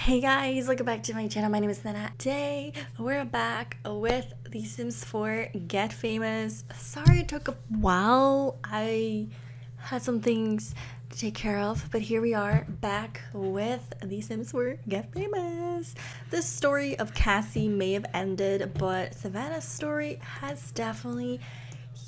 Hey guys, welcome back to my channel. My name is Savannah. Today we're back with The Sims 4 Get Famous. Sorry it took a while. I had some things to take care of, but here we are back with The Sims 4 Get Famous. The story of Cassie may have ended, but Savannah's story has definitely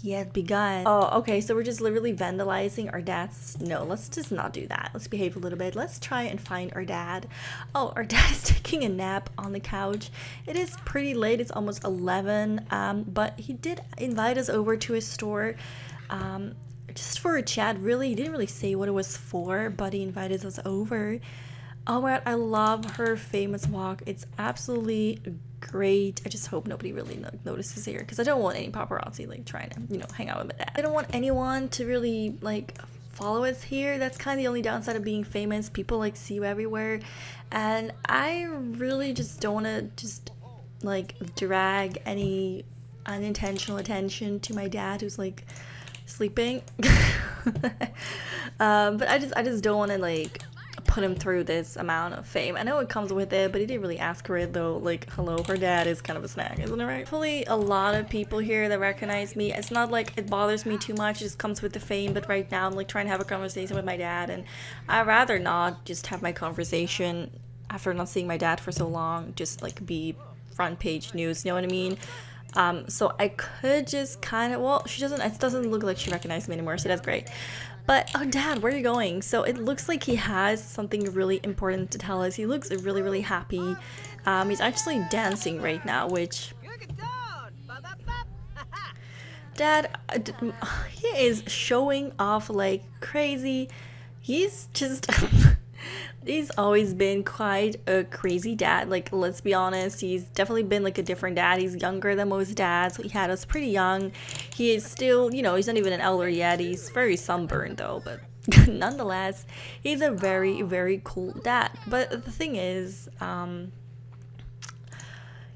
yet begun. Oh, okay, so we're just literally vandalizing our dad's. No, let's just not do that. Let's behave a little bit. Let's try and find our dad. Oh, our dad is taking a nap on the couch. It is pretty late. It's almost 11, but he did invite us over to his store just for a chat. Really, he didn't really say what it was for, but he invited us over. Oh my god, I love her famous walk. It's absolutely great. I just hope nobody really notices here, because I don't want any paparazzi like trying to, hang out with my dad. I don't want anyone to really like follow us here. That's kind of the only downside of being famous. People like see you everywhere, and I really just don't want to just like drag any unintentional attention to my dad who's like sleeping. But I just don't want to like put him through this amount of fame. I know it comes with it, but he didn't really ask for it though. Like, hello, her dad is kind of a snack, isn't it, right? Hopefully a lot of people here that recognize me. It's not like it bothers me too much, it just comes with the fame. But right now I'm like trying to have a conversation with my dad, and I'd rather not just have my conversation after not seeing my dad for so long just like be front page news, you know what I mean? So I could just kind of, well, it doesn't look like she recognized me anymore, so that's great. But, oh dad, where are you going? So it looks like he has something really important to tell us. He looks really, really happy. He's actually dancing right now, which... Dad, he is showing off like crazy. He's just... He's always been quite a crazy dad. Like, let's be honest, he's definitely been like a different dad. He's younger than most dads. He had us pretty young. He is still, he's not even an elder yet. He's very sunburned though, but nonetheless, he's a very, very cool dad. But the thing is,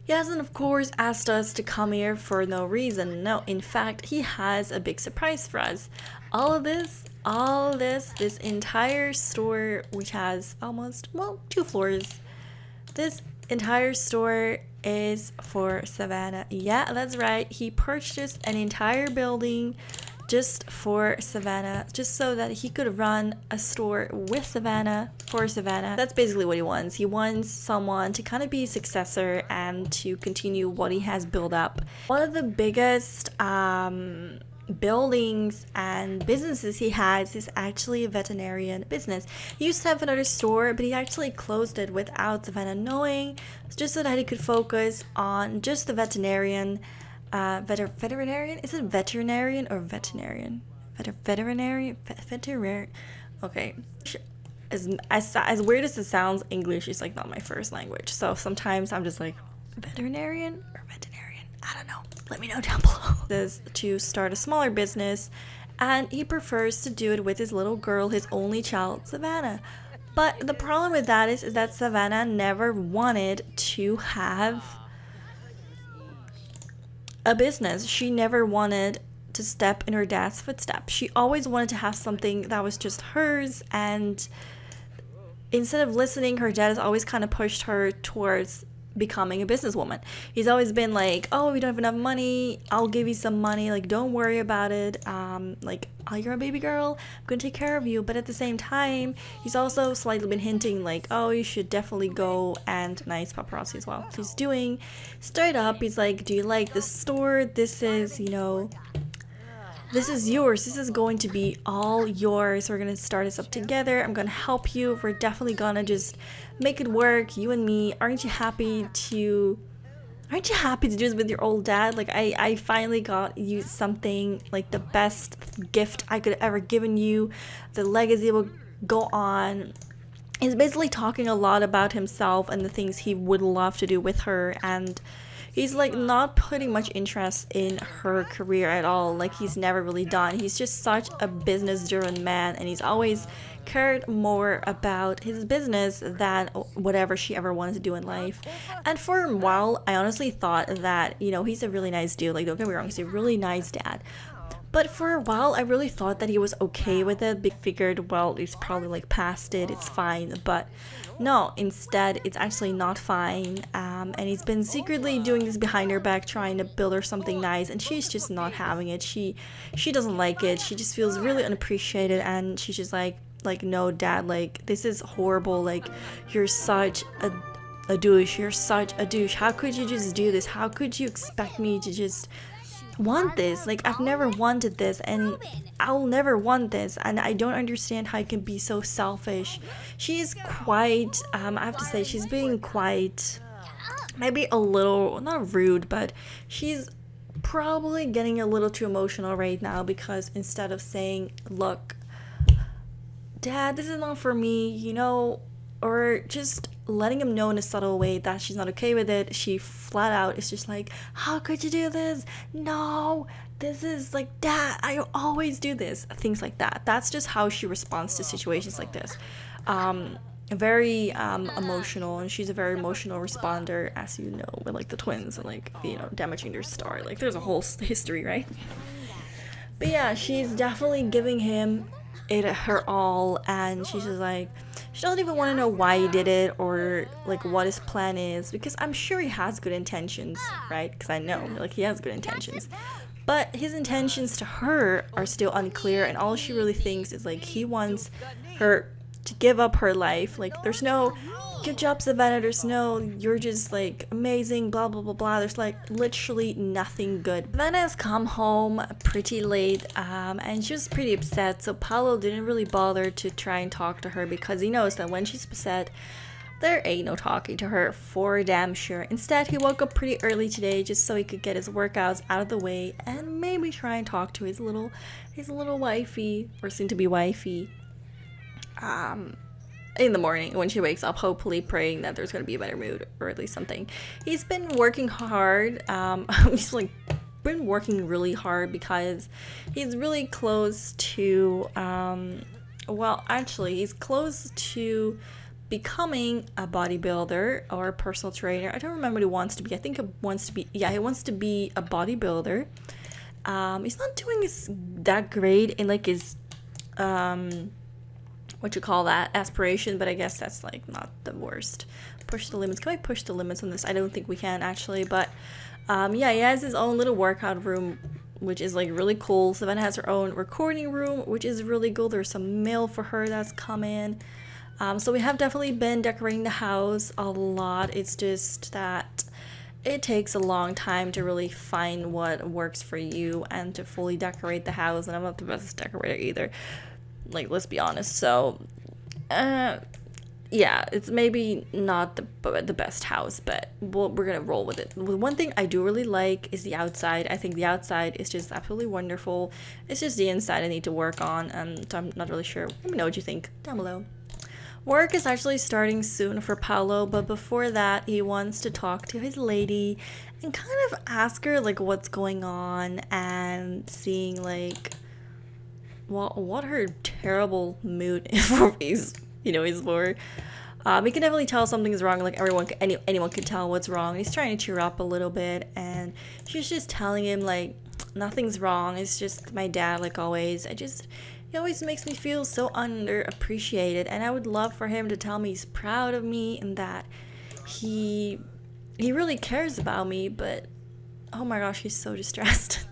he hasn't, of course, asked us to come here for no reason. No, in fact, he has a big surprise for us. This entire store, which has almost, well, 2 floors. This entire store is for Savannah. Yeah, that's right. He purchased an entire building just for Savannah, just so that he could run a store with Savannah for Savannah. That's basically what he wants. He wants someone to kind of be a successor and to continue what he has built up. One of the biggest buildings and businesses he has is actually a veterinarian business. He used to have another store, but he actually closed it without Savannah knowing, just so that he could focus on just the veterinarian. Veterinarian? Is it veterinarian or veterinarian? Veterinarian? Okay. As weird as it sounds, English is like not my first language, so sometimes I'm just like, veterinarian or veterinarian? I don't know. Let me know down below. This to start a smaller business, and he prefers to do it with his little girl, his only child, Savannah. But the problem with that is that Savannah never wanted to have a business. She never wanted to step in her dad's footsteps. She always wanted to have something that was just hers, and instead of listening, her dad has always kind of pushed her towards becoming a businesswoman. He's always been like, oh, we don't have enough money, I'll give you some money, like don't worry about it, like, oh, you're a baby girl, I'm gonna take care of you. But at the same time, he's also slightly been hinting like, oh, you should definitely go, and nice paparazzi as well. He's doing straight up, he's like, do you like the store? This is, this is yours. This is going to be all yours. We're going to start this up together. I'm going to help you. We're definitely going to just make it work, you and me. Aren't you happy to do this with your old dad? Like, I finally got you something, like the best gift I could have ever given you. The legacy will go on. He's basically talking a lot about himself and the things he would love to do with her, and he's like not putting much interest in her career at all. Like, he's never really done. He's just such a business-driven man, and he's always cared more about his business than whatever she ever wanted to do in life. And for a while, I honestly thought that, he's a really nice dude. Like, don't get me wrong, he's a really nice dad. But for a while, I really thought that he was okay with it. Figured, well, he's probably like past it, it's fine. But no, instead, it's actually not fine. And he's been secretly doing this behind her back, trying to build her something nice, and she's just not having it. She doesn't like it. She just feels really unappreciated, and she's just like no, dad, like this is horrible. Like you're such a douche. You're such a douche. How could you just do this? How could you expect me to just want this? Like I've never wanted this, and I'll never want this, and I don't understand how you can be so selfish. She's quite I have to say, she's being quite, maybe a little, not rude, but she's probably getting a little too emotional right now, because instead of saying, look, dad, this is not for me, you know, or just letting him know in a subtle way that she's not okay with it, she flat out is just like, how could you do this? No, this is like, dad, I always do this. Things like that. That's just how she responds to situations like this. Very emotional, and she's a very emotional responder, as you know, with like the twins and like, you know, damaging their star. Like there's a whole history, right? But yeah, she's definitely giving him it her all, and she's just like, she doesn't even want to know why he did it or like what his plan is, because I'm sure he has good intentions, right? Because I know like he has good intentions, but his intentions to her are still unclear, and all she really thinks is like he wants her to give up her life. Like there's no good job, Savannah, there's no you're just like amazing, blah blah blah blah. There's like literally nothing good. Savannah has come home pretty late, and she was pretty upset, so Paolo didn't really bother to try and talk to her, because he knows that when she's upset there ain't no talking to her for damn sure. Instead, he woke up pretty early today just so he could get his workouts out of the way and maybe try and talk to his little wifey, or soon to be wifey, in the morning when she wakes up, hopefully praying that there's going to be a better mood, or at least something. He's been working hard. He's like been working really hard because he's really close to well, actually he's close to becoming a bodybuilder or a personal trainer. I don't remember what he wants to be. I think he wants to be, yeah, he wants to be a bodybuilder. He's not doing that great in like his what you call that, aspiration, but I guess that's like not the worst. Push the limits. Can I push the limits on this? I don't think we can actually, but yeah, he has his own little workout room, which is like really cool. Savannah has her own recording room, which is really cool. There's some mail for her that's coming. So we have definitely been decorating the house a lot. It's just that it takes a long time to really find what works for you and to fully decorate the house, and I'm not the best decorator either. Like, let's be honest. So, yeah, it's maybe not the best house, but we're gonna roll with it. One thing I do really like is the outside. I think the outside is just absolutely wonderful. It's just the inside I need to work on, so I'm not really sure. Let me know what you think down below. Work is actually starting soon for Paolo, but before that, he wants to talk to his lady and kind of ask her like what's going on, and seeing like what her terrible mood is for. We can definitely tell something's wrong. Like anyone can tell what's wrong. He's trying to cheer up a little bit, and she's just telling him like nothing's wrong. It's just my dad, like always. He always makes me feel so underappreciated, and I would love for him to tell me he's proud of me and that he really cares about me. But oh my gosh, he's so distressed.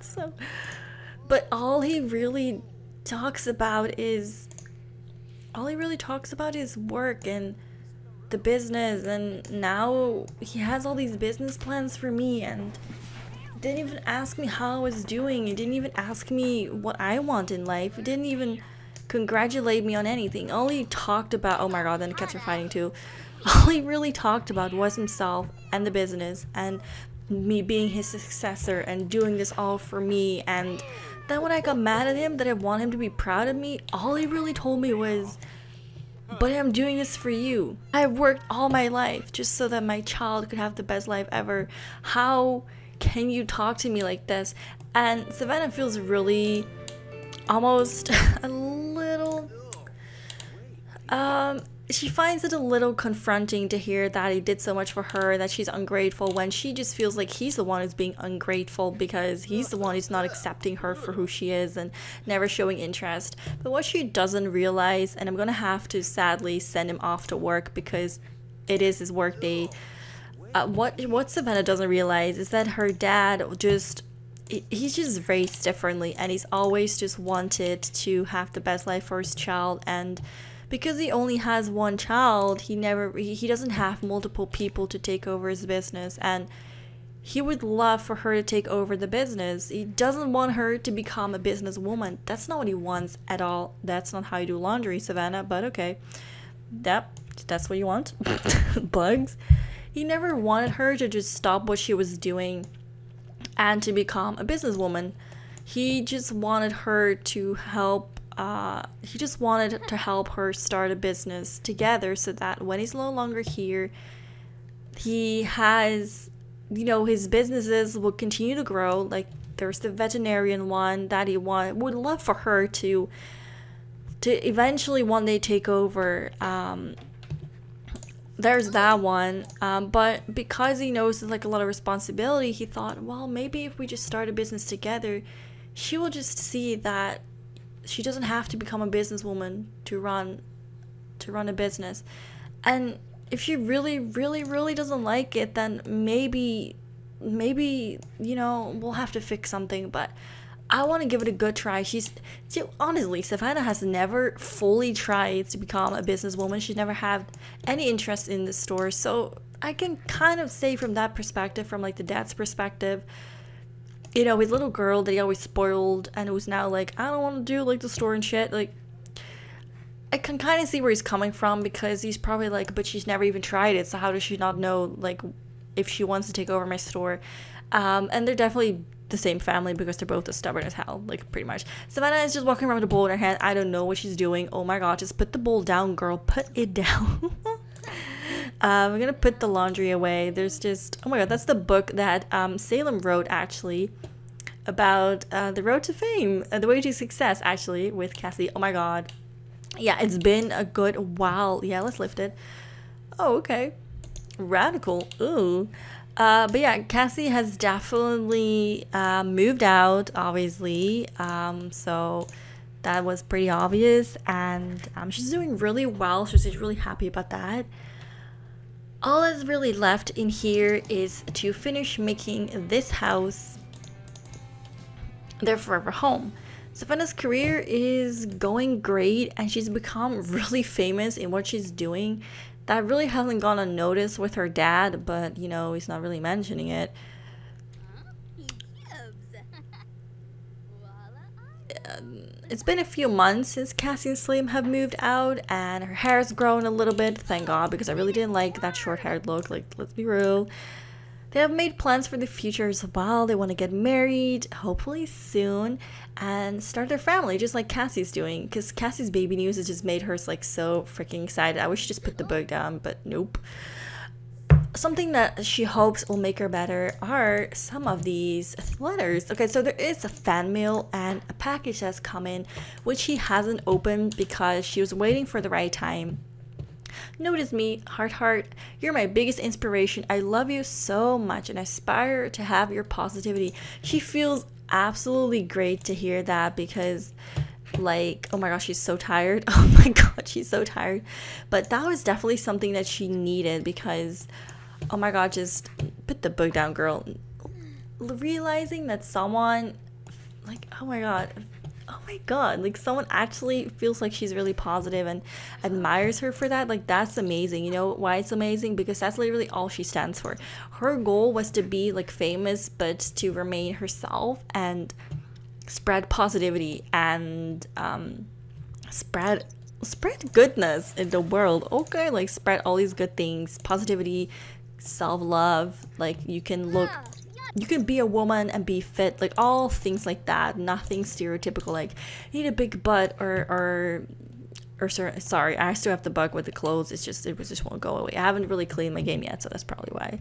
But all he really talks about is work and the business, and now he has all these business plans for me, and didn't even ask me how I was doing. He didn't even ask me what I want in life. He didn't even congratulate me on anything. All he talked about, oh my god, then the cats are fighting too. All he really talked about was himself and the business and me being his successor and doing this all for me. And then when I got mad at him that I want him to be proud of me, all he really told me was, but I'm doing this for you. I've worked all my life just so that my child could have the best life ever. How can you talk to me like this? And Savannah feels really almost a little she finds it a little confronting to hear that he did so much for her, that she's ungrateful, when she just feels like he's the one who's being ungrateful because he's the one who's not accepting her for who she is and never showing interest. But what she doesn't realize, and I'm gonna have to sadly send him off to work because it is his work day, what Savannah doesn't realize is that her dad just, he's just raised differently, and he's always just wanted to have the best life for his child. And because he only has one child, he doesn't have multiple people to take over his business, and he would love for her to take over the business. He doesn't want her to become a businesswoman. That's not what he wants at all. That's not how you do laundry, Savannah, but okay. Yep, that's what you want. Bugs. He never wanted her to just stop what she was doing and to become a businesswoman. He just wanted her to help. He just wanted to help her start a business together, so that when he's no longer here, he has, his businesses will continue to grow. Like, there's the veterinarian one that he would love for her to eventually one day take over. There's that one, but because he knows there's like a lot of responsibility, he thought, well, maybe if we just start a business together, she will just see that she doesn't have to become a businesswoman to run a business. And if she really, really, really doesn't like it, then maybe we'll have to fix something. But I want to give it a good try. Honestly, Savannah has never fully tried to become a businesswoman. She's never had any interest in the store. So I can kind of say from that perspective, from like the dad's perspective, his little girl that he always spoiled and who's now like, I don't want to do like the store and shit. Like, I can kind of see where he's coming from, because he's probably like, but she's never even tried it. So how does she not know like if she wants to take over my store? And they're definitely the same family because they're both as stubborn as hell, like pretty much. Savannah is just walking around with a bowl in her hand. I don't know what she's doing. Oh my god, just put the bowl down, girl. Put it down. I'm gonna put the laundry away. There's just, oh my god, that's the book that Salim wrote actually about the road to fame, the way to success, actually, with Cassie. Oh my god. Yeah, it's been a good while. Yeah, let's lift it. Oh, okay. Radical. Ooh. But yeah, Cassie has definitely moved out, obviously. So that was pretty obvious, and she's doing really well. So she's really happy about that. All that's really left in here is to finish making this house their forever home. Savannah's career is going great, and she's become really famous in what she's doing. That really hasn't gone unnoticed with her dad, but he's not really mentioning it. It's been a few months since Cassie and Salim have moved out, and her hair's grown a little bit, thank god, because I really didn't like that short-haired look, like, let's be real. They have made plans for the future as well. They want to get married, hopefully soon, and start their family, just like Cassie's doing, because Cassie's baby news has just made her like so freaking excited. I wish she just put the book down, but nope. Something that she hopes will make her better are some of these letters. Okay, so there is a fan mail and a package that's come in, which she hasn't opened because she was waiting for the right time. Notice me, heart, you're my biggest inspiration. I love you so much and aspire to have your positivity. She feels absolutely great to hear that, because like, oh my gosh, she's so tired. Oh my god, she's so tired. But that was definitely something that she needed, because oh my god, just put the book down, girl. Realizing that someone, like, oh my god, like someone actually feels like she's really positive and admires her for that, like that's amazing. You know why it's amazing? Because that's literally all she stands for. Her goal was to be like famous, but to remain herself and spread positivity and spread goodness in the world. Okay, like spread all these good things, positivity, self-love. Like you can be a woman and be fit, like all things like that. Nothing stereotypical like you need a big butt or sorry, I still have the bug with the clothes. It just won't go away. I haven't really cleaned my game yet, so that's probably why.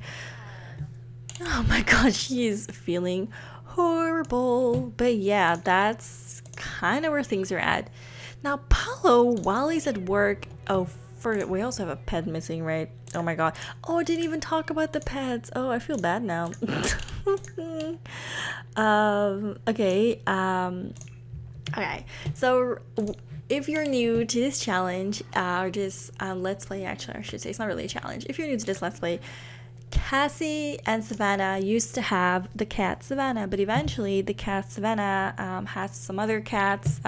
Oh my god, she's feeling horrible. But yeah, that's kind of where things are at now. Paolo, while he's at work, oh we also have a pet missing, right? Oh my god. Oh, I didn't even talk about the pets. Oh, I feel bad now. Okay. Okay. So if you're new to this challenge, or this let's play, actually, I should say it's not really a challenge. If you're new to this let's play, Cassie and Savannah used to have the cat Savannah, but eventually the cat Savannah has some other cats.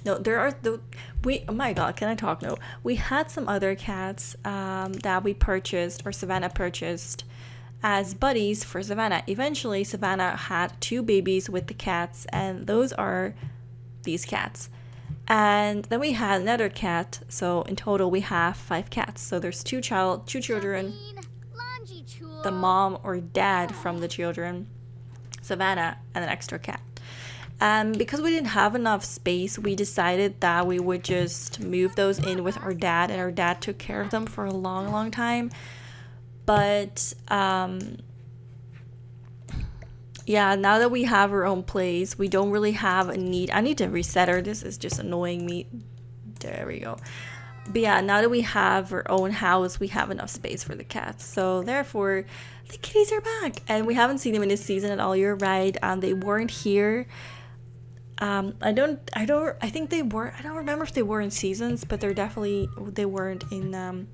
No, there are oh my god, can I talk? No, we had some other cats that we purchased, or Savannah purchased, as buddies for Savannah. Eventually, Savannah had 2 babies with the cats, and those are these cats. And then we had another cat, so in total we have 5 cats. So there's 2 children, the mom or dad from the children, Savannah, and an extra cat. And because we didn't have enough space, we decided that we would just move those in with our dad, and our dad took care of them for a long, long time. But yeah, now that we have our own place, we don't really have a need. I need to reset her. This is just annoying me. There we go. But yeah, now that we have our own house, we have enough space for the cats. So therefore, the kitties are back, and we haven't seen them in this season at all. You're right. They weren't here. I think they were. I don't remember if they were in seasons, but they weren't in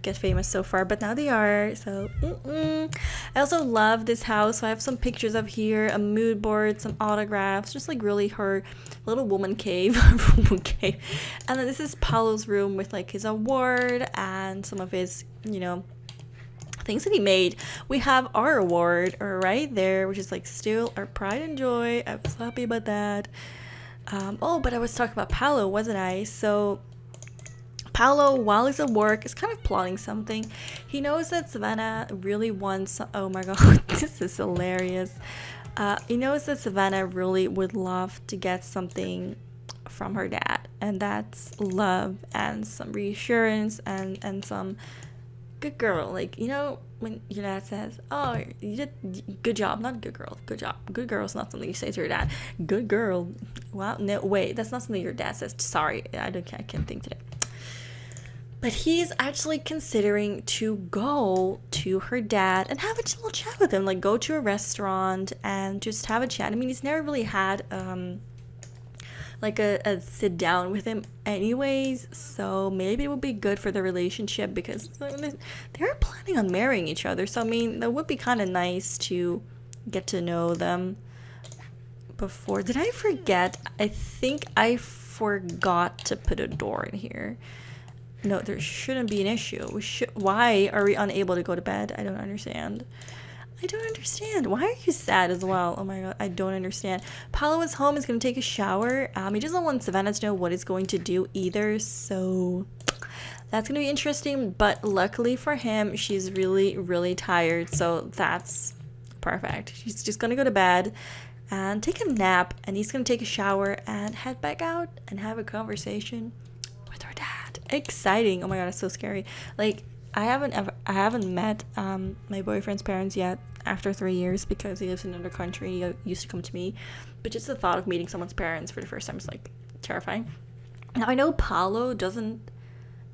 Get Famous so far, but now they are. So I also love this house. So I have some pictures of here, a mood board, some autographs, just like really her little woman cave. And then this is Paolo's room with like his award and some of his, things that he made. We have our award right there, which is like still our pride and joy. I'm so happy about that. But I was talking about Paolo, wasn't I? So Paolo, while he's at work, is kind of plotting something. He knows that Savannah really wants... Oh my god, this is hilarious. He knows that Savannah really would love to get something from her dad. And that's love and some reassurance and some... Good girl. Like, when your dad says, oh, you did good job. Not good girl. Good job. Good girl is not something you say to your dad. Good girl. Wow. No, wait. That's not something your dad says. Sorry. I can't think today. But he's actually considering to go to her dad and have a little chat with him. Like, go to a restaurant and just have a chat. I mean, he's never really had like a sit down with him anyways, so maybe it would be good for the relationship, because they're planning on marrying each other. So I mean, that would be kind of nice to get to know them before. Did I forget? I think I forgot to put a door in here. No, there shouldn't be an issue. Why are we unable to go to bed? I don't understand. Why are you sad as well? Oh my god, I don't understand. Paolo is home. He's going to take a shower. He doesn't want Savannah to know what he's going to do either, so that's going to be interesting. But luckily for him, she's really, really tired, so that's perfect. She's just going to go to bed and take a nap, and he's going to take a shower and head back out and have a conversation with her dad. Exciting. Oh my god, it's so scary. Like, I haven't met my boyfriend's parents yet after 3 years, because he lives in another country. He used to come to me, but just the thought of meeting someone's parents for the first time is like terrifying. Now I know Paolo doesn't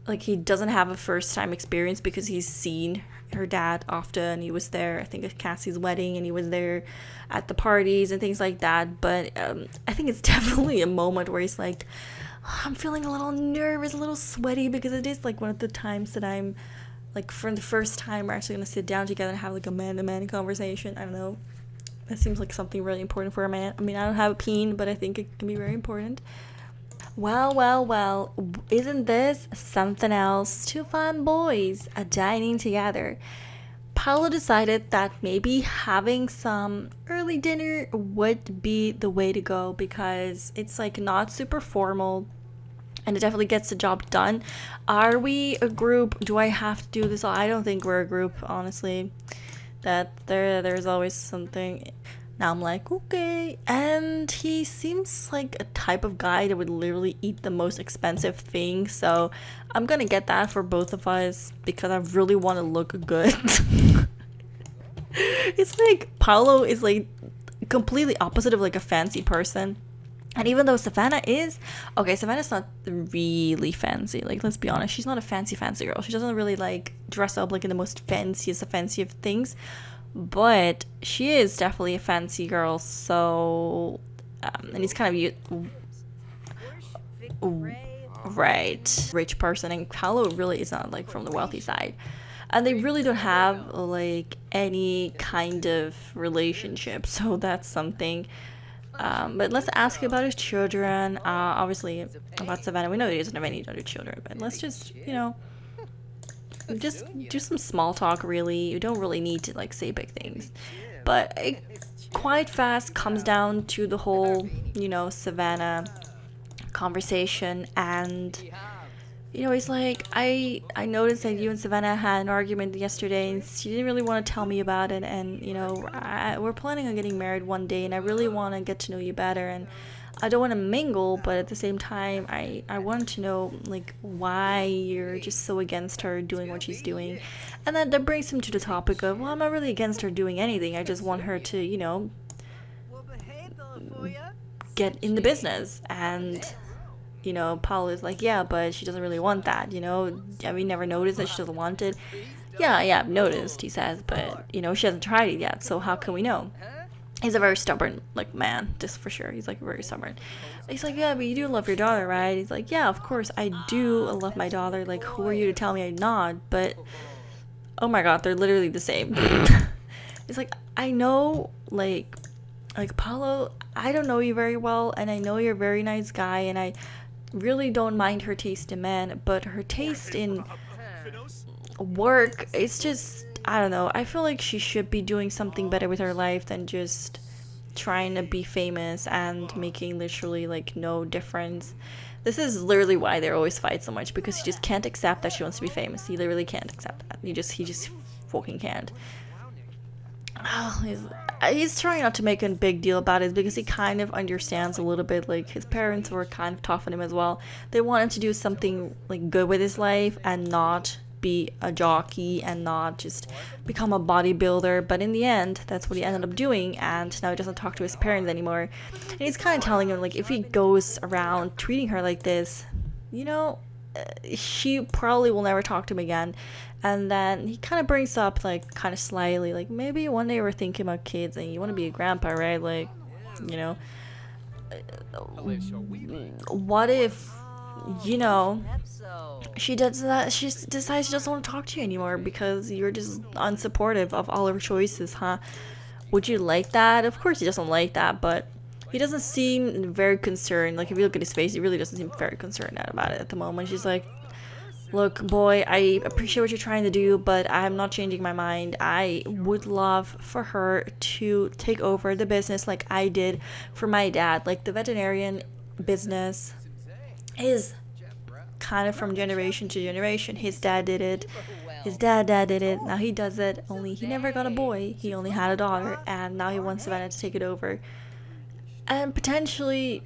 have a first time experience, because he's seen her dad often. He was there, I think, at Cassie's wedding, and he was there at the parties and things like that. But I think it's definitely a moment where he's like, oh, I'm feeling a little nervous, a little sweaty, because it is like one of the times that I'm like, for the first time, we're actually going to sit down together and have like a man-to-man conversation. I don't know. That seems like something really important for a man. I mean, I don't have a peen, but I think it can be very important. Well. Isn't this something else? 2 fun boys dining together. Paolo decided that maybe having some early dinner would be the way to go, because it's like not super formal, and it definitely gets the job done. Are we a group? Do I have to do this? I don't think we're a group, honestly. That there's always something. Now I'm like, okay. And he seems like a type of guy that would literally eat the most expensive thing. So I'm gonna get that for both of us, because I really want to look good. It's like Paolo is like completely opposite of like a fancy person. And even though Savannah is, okay, Savannah's not really fancy. Like, let's be honest, she's not a fancy girl. She doesn't really like dress up like in the most fanciest of fancy of things. But she is definitely a fancy girl. So, and he's kind of right, rich person, and Paolo really is not like from the wealthy side. And they really don't have like any kind of relationship, so that's something. But let's ask about his children. Obviously, about Savannah, we know he doesn't have any other children, but let's just, just do some small talk, really. You don't really need to, like, say big things. But it quite fast comes down to the whole, Savannah conversation, and he's like, I noticed that you and Savannah had an argument yesterday, and she didn't really want to tell me about it, and we're planning on getting married one day, and I really want to get to know you better, and I don't want to mingle, but at the same time, I want to know, like, why you're just so against her doing what she's doing. And that brings him to the topic of, well, I'm not really against her doing anything, I just want her to, get in the business. And Paolo is like, yeah, but she doesn't really want that, have you never noticed that she doesn't want it? Yeah, I've noticed, he says, but, she hasn't tried it yet, so how can we know? He's a very stubborn, like, man, just for sure. He's, like, very stubborn. He's like, yeah, but you do love your daughter, right? He's like, yeah, of course, I do love my daughter. Like, who are you to tell me I'm not? But, oh my god, they're literally the same. It's like, I know, like, Paolo, I don't know you very well, and I know you're a very nice guy, and I really don't mind her taste in men, but her taste in work, it's just, I don't know, I feel like she should be doing something better with her life than just trying to be famous and making literally, like, no difference. This is literally why they always fight so much, because he just can't accept that she wants to be famous. He literally can't accept that. He just fucking can't. Oh, he's trying not to make a big deal about it, because he kind of understands a little bit, like, his parents were kind of tough on him as well. They want him to do something, like, good with his life and not be a jockey and not just become a bodybuilder, but in the end that's what he ended up doing, and now he doesn't talk to his parents anymore. And he's kind of telling him, like, if he goes around treating her like this, she probably will never talk to him again. And then he kind of brings up, like, kind of slyly, like, maybe one day we're thinking about kids and you want to be a grandpa, right? Like, what if she does that, she decides she doesn't want to talk to you anymore because you're just unsupportive of all her choices, huh? Would you like that? Of course he doesn't like that, but he doesn't seem very concerned. Like, if you look at his face, he really doesn't seem very concerned about it at the moment. She's like, look, boy, I appreciate what you're trying to do, but I'm not changing my mind. I would love for her to take over the business like I did for my dad. Like, the veterinarian business is kind of from generation to generation. His dad did it. His dad did it. Now he does it. Only he never got a boy. He only had a daughter. And now he wants Savannah to take it over. And potentially,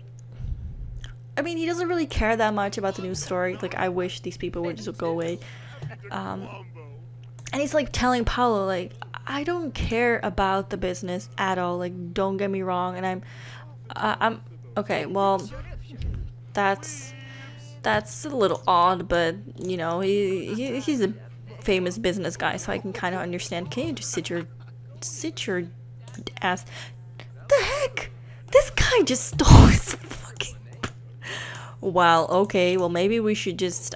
I mean, he doesn't really care that much about the news story. Like, I wish these people would just go away. And he's, like, telling Paolo, like, I don't care about the business at all. Like, don't get me wrong. And I'm okay, well, that's a little odd, but, he's a famous business guy, so I can kind of understand. Can you just sit your ass? The heck? This guy just stole his fucking... Wow, okay, well, maybe we should just,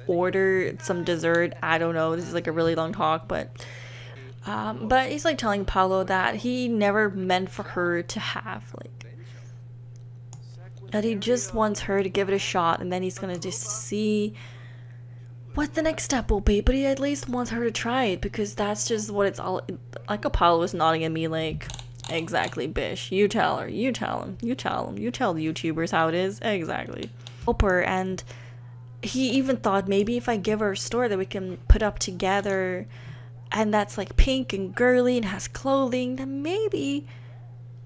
order some dessert. I don't know, this is, like, a really long talk, but he's, like, telling Paolo that he never meant for her to have, like, that he just wants her to give it a shot, and then he's gonna just see what the next step will be, but he at least wants her to try it, because that's just what it's all, like, Apollo was nodding at me like, exactly, bish, you tell her, you tell him, you tell the YouTubers how it is, exactly. Help her. And he even thought, maybe if I give her a store that we can put up together, and that's, like, pink and girly and has clothing, then maybe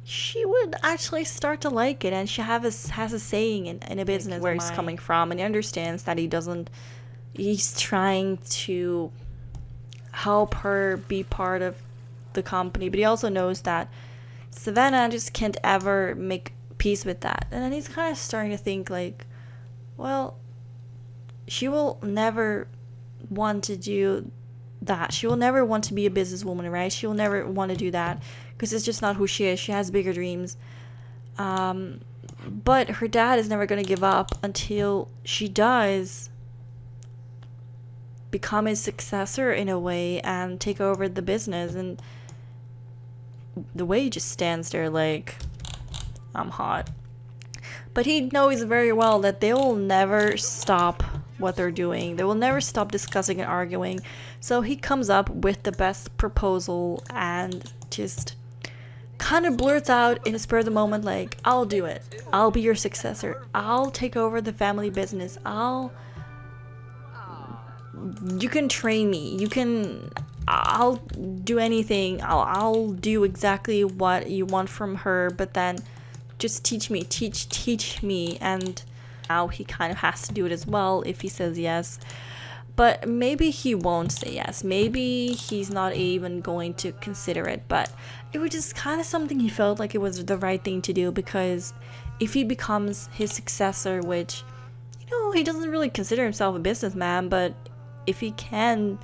she would actually start to like it, and she has a saying in a business where he's coming from, and he understands that he's trying to help her be part of the company, but he also knows that Savannah just can't ever make peace with that. And then he's kind of starting to think like, well, she will never want to do that. She will never want to be a businesswoman, right? She will never want to do that because it's just not who she is. She has bigger dreams. But her dad is never going to give up until she does become his successor in a way and take over the business. And the way he just stands there like, I'm hot. But he knows very well that they will never stop what they're doing. They will never stop discussing and arguing. So he comes up with the best proposal and just kind of blurts out in a spur of the moment like, I'll do it. I'll be your successor. I'll take over the family business. You can train me. I'll do anything. I'll do exactly what you want from her, but then just teach me. And now he kind of has to do it as well if he says yes. But maybe he won't say yes. Maybe he's not even going to consider it. But it was just kind of something he felt like it was the right thing to do, because if he becomes his successor, which, he doesn't really consider himself a businessman, but if he can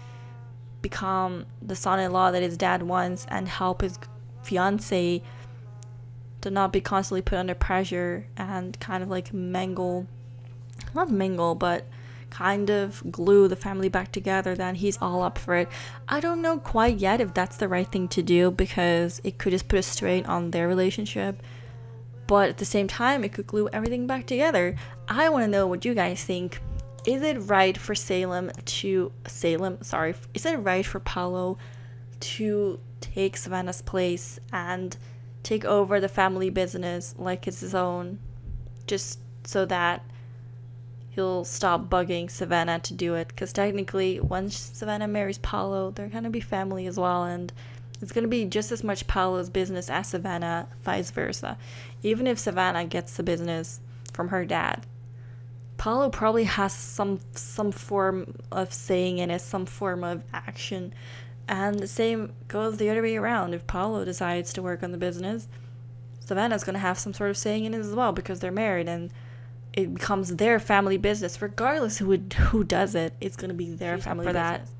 become the son-in-law that his dad wants and help his fiance to not be constantly put under pressure and kind of like but kind of glue the family back together, then he's all up for it. I don't know quite yet if that's the right thing to do, because it could just put a strain on their relationship, but at the same time it could glue everything back together. I want to know what you guys think. Is it right for is it right for Paolo to take Savannah's place and take over the family business like it's his own, just so that he'll stop bugging Savannah to do it? Because technically, once Savannah marries Paolo, they're going to be family as well, and it's going to be just as much Paolo's business as Savannah, vice versa. Even if Savannah gets the business from her dad, Paolo probably has some form of saying in it, some form of action. And the same goes the other way around. If Paolo decides to work on the business, Savannah's going to have some sort of saying in it as well, because they're married and it becomes their family business. Regardless who does it, it's going to be their family business.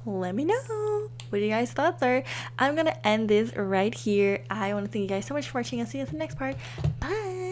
Let me know what your guys' thoughts are. I'm going to end this right here. I want to thank you guys so much for watching. I'll see you in the next part. Bye!